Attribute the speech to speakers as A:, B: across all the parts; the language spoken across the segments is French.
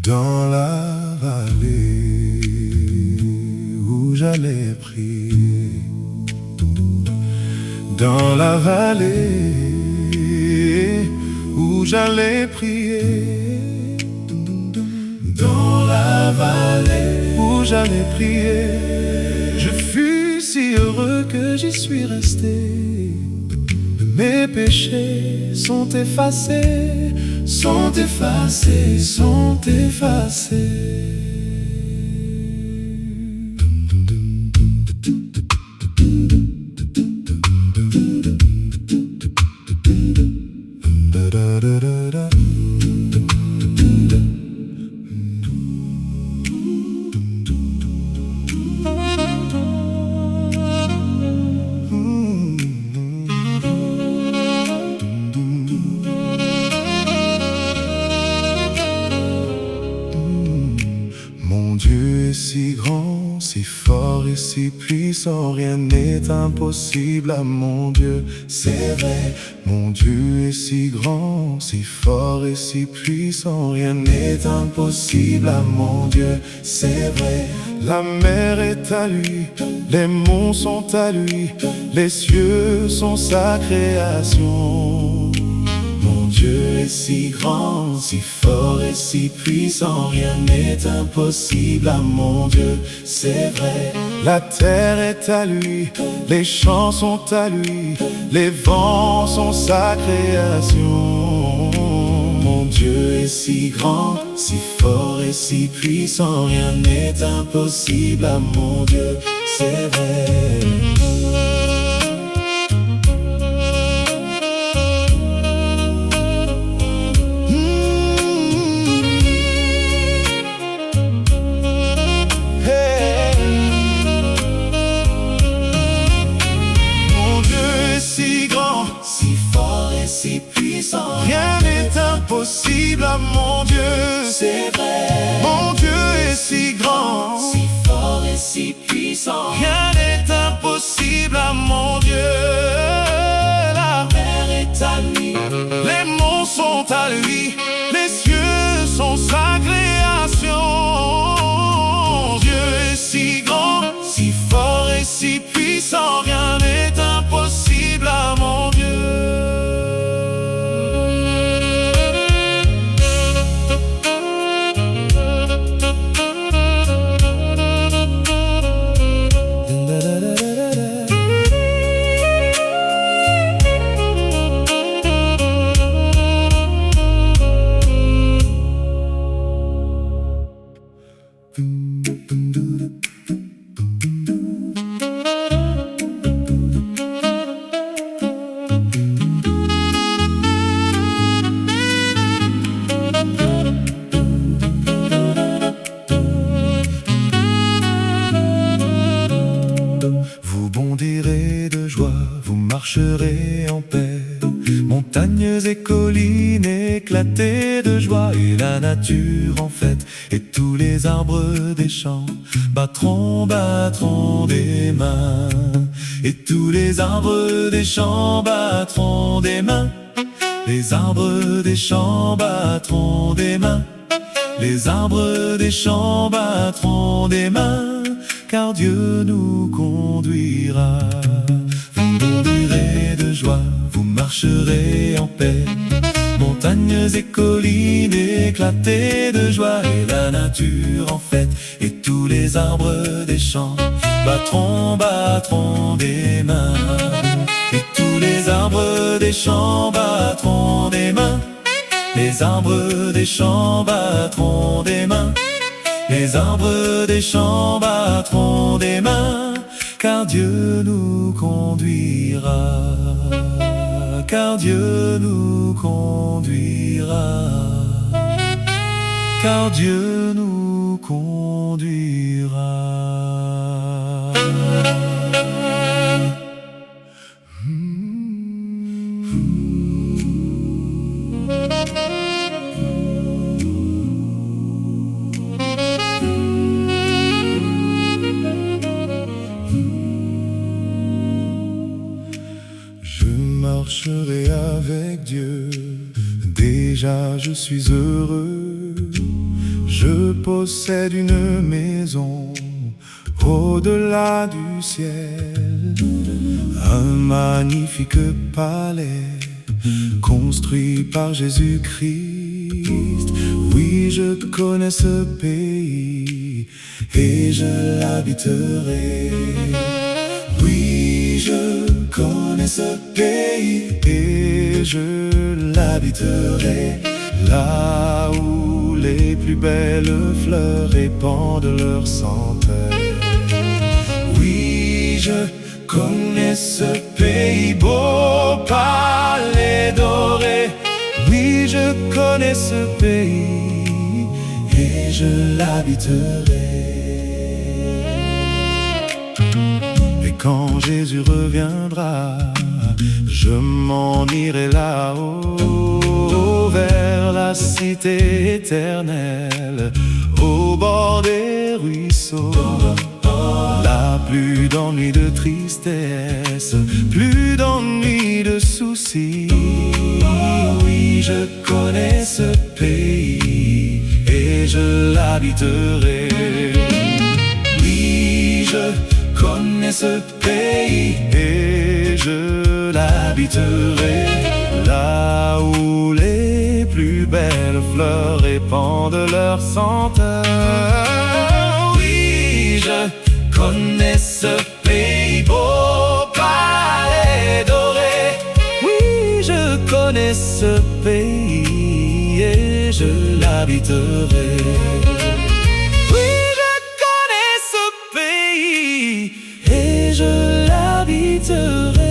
A: Dans la vallée où j'allais prier, dans la vallée où j'allais prier, dans la vallée où j'allais prier, je fus si heureux que j'y suis resté. Mes péchés sont effacés, sont effacés, sont effacés. Mon Dieu est si grand, si fort et si puissant, rien n'est impossible à mon Dieu, c'est vrai. Mon Dieu est si grand, si fort et si puissant, rien n'est impossible à mon Dieu, c'est vrai. La mer est à lui, les monts sont à lui, les cieux sont sa création. Mon Dieu est si grand, si fort et si puissant, rien n'est impossible à mon Dieu, c'est vrai. La terre est à lui, les champs sont à lui, les vents sont sa création. Mon Dieu est si grand, si fort et si puissant, rien n'est impossible à mon Dieu, c'est vrai. Si fort et si puissant, rien n'est impossible à mon Dieu, c'est vrai. Mon Dieu est si grand, si fort et si puissant, rien n'est impossible à mon Dieu. La mer est à lui, les monts sont à lui, les cieux sont sa création. Mon Dieu est si grand, si fort et si puissant, rien n'est impossible à mon Dieu. Vous bondirez de joie, vous marcherez en paix, montagnes et collines éclatées de joie, et la nature en fête, et tous les arbres des champs battront des mains, et tous les arbres des champs battront des mains, les arbres des champs battront des mains, les arbres des champs battront des mains, car Dieu nous conduira. Vous bondirez de joie, vous marcherez en paix, montagnes et collines éclatées de joie, et la nature en fête, et tous les arbres des champs battront des mains, et tous les arbres des champs battront des mains, les arbres des champs battront des mains, les arbres des champs battront des mains, car Dieu nous conduira, car Dieu nous conduira, car Dieu nous conduira. marcherai avec Dieu. Déjà je suis heureux, Je possède une maison au-delà du ciel, un magnifique palais construit par Jésus-Christ. Oui, je connais ce pays et je l'habiterai. Oui, je connais ce pays et je l'habiterai. Là où les plus belles fleurs répandent leur senteur. Oui, je connais ce pays, beau palais doré. Oui, je connais ce pays et je l'habiterai. Et quand Jésus reviendra, je m'en irai là-haut, vers la cité éternelle, au bord des ruisseaux. Là, plus d'ennui, de tristesse, plus d'ennui, de soucis. Oui, je connais ce pays et je l'habiterai. Oui, je connais ce pays et je l'habiterai. Là où les plus belles fleurs répandent leur senteur. Oui, je connais ce pays, beau palais doré. Oui, je connais ce pays et je l'habiterai. Oui, je connais ce pays et je l'habiterai.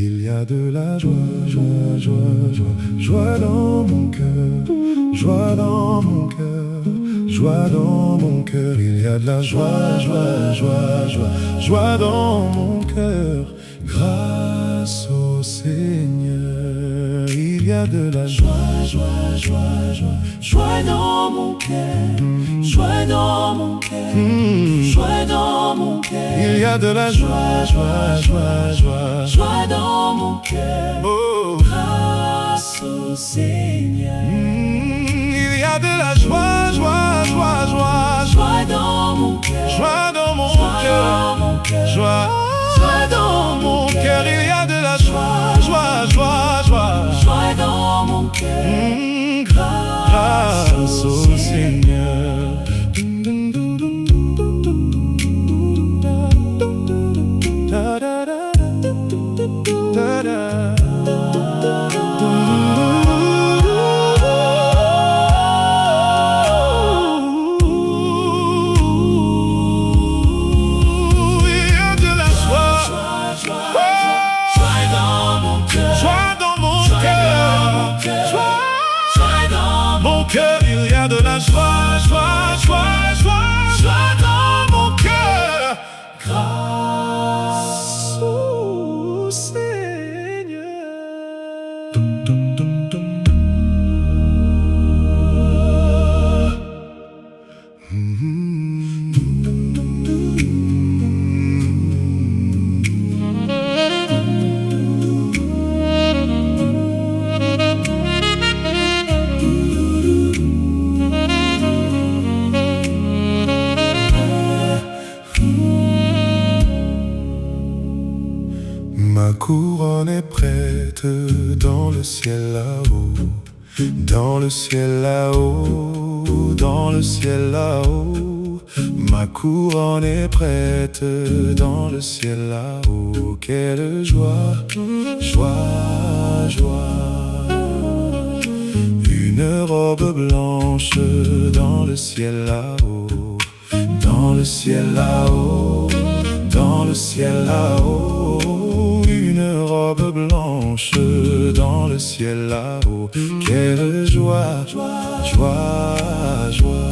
A: Il y a de la joie, joie, joie, joie, joie dans mon cœur, joie dans mon cœur, joie dans mon cœur. Il y a de la joie, joie, joie, joie, joie dans mon cœur, grâce au Seigneur. Il y a de la joie, joie, joie, joie, joie dans mon cœur, joie dans mon cœur, joie dans mon cœur. Il y a de la joie, joie, joie, joie, joie dans mon cœur, oh, grâce au Seigneur. Il y a de la joie, joie, joie, joie, joie dans mon cœur, joie dans mon cœur, joie, joie dans mon cœur. Il y a de la joie, joie, joie, joie, joie dans mon cœur, grâce au Seigneur. Il y a de la joie, joie, joie, joie, joie dans mon cœur, grâce au Seigneur. Ma couronne est prête dans le ciel là-haut, dans le ciel là-haut, dans le ciel là-haut. Ma couronne est prête dans le ciel là-haut. Quelle joie, joie, joie. Une robe blanche dans le ciel là-haut, dans le ciel là-haut, dans le ciel là-haut. Une robe blanche dans le ciel là-haut. Quelle joie, joie, joie.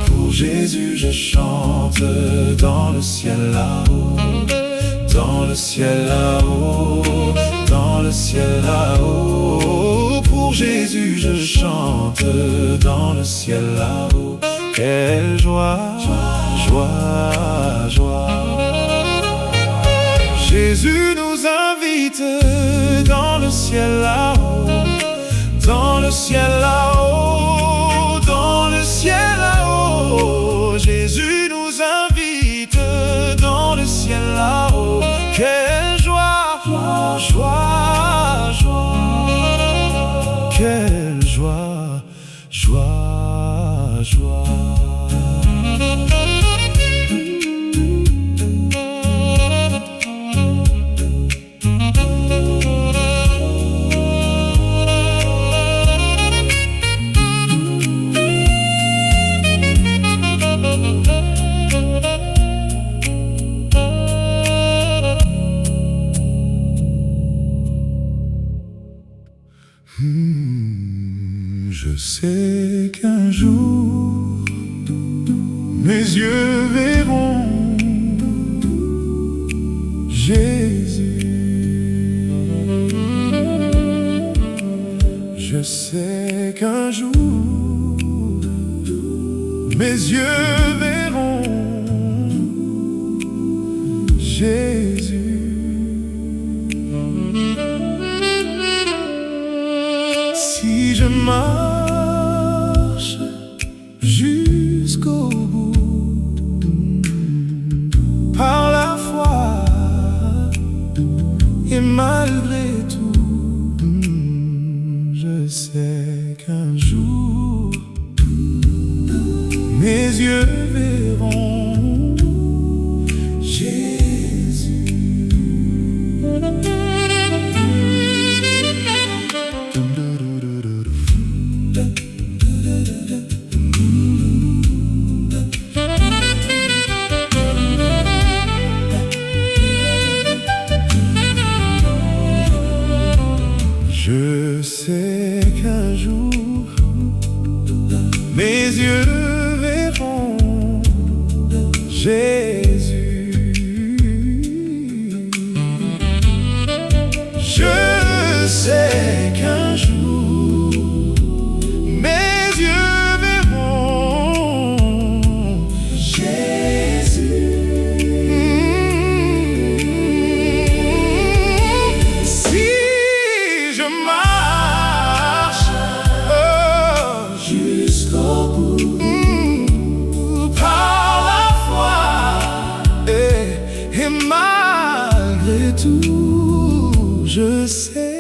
A: Pour Jésus je chante dans le ciel là-haut, dans le ciel là-haut, dans le le ciel là-haut. Pour Jésus je chante dans le ciel là-haut. Quelle joie, joie, joie. Jésus nous invite dans le ciel là-haut, dans le ciel là-haut, dans le ciel là-haut. Jésus nous invite dans le ciel là-haut. Quelle joie, joie, joie. Quelle joie, joie, joie. Je sais qu'un jour mes yeux verront Jésus. Je sais qu'un jour mes yeux verront Jésus. Si je marche jusqu'au bout par la foi et malgré tout, je sais qu'un jour mes yeux verront Jésus. Je sais qu'un jour mes yeux verront Jésus. Je sais qu'un jour mes yeux verront Jésus. Si je marche jusqu'au bout par la foi et malgré tout, je sais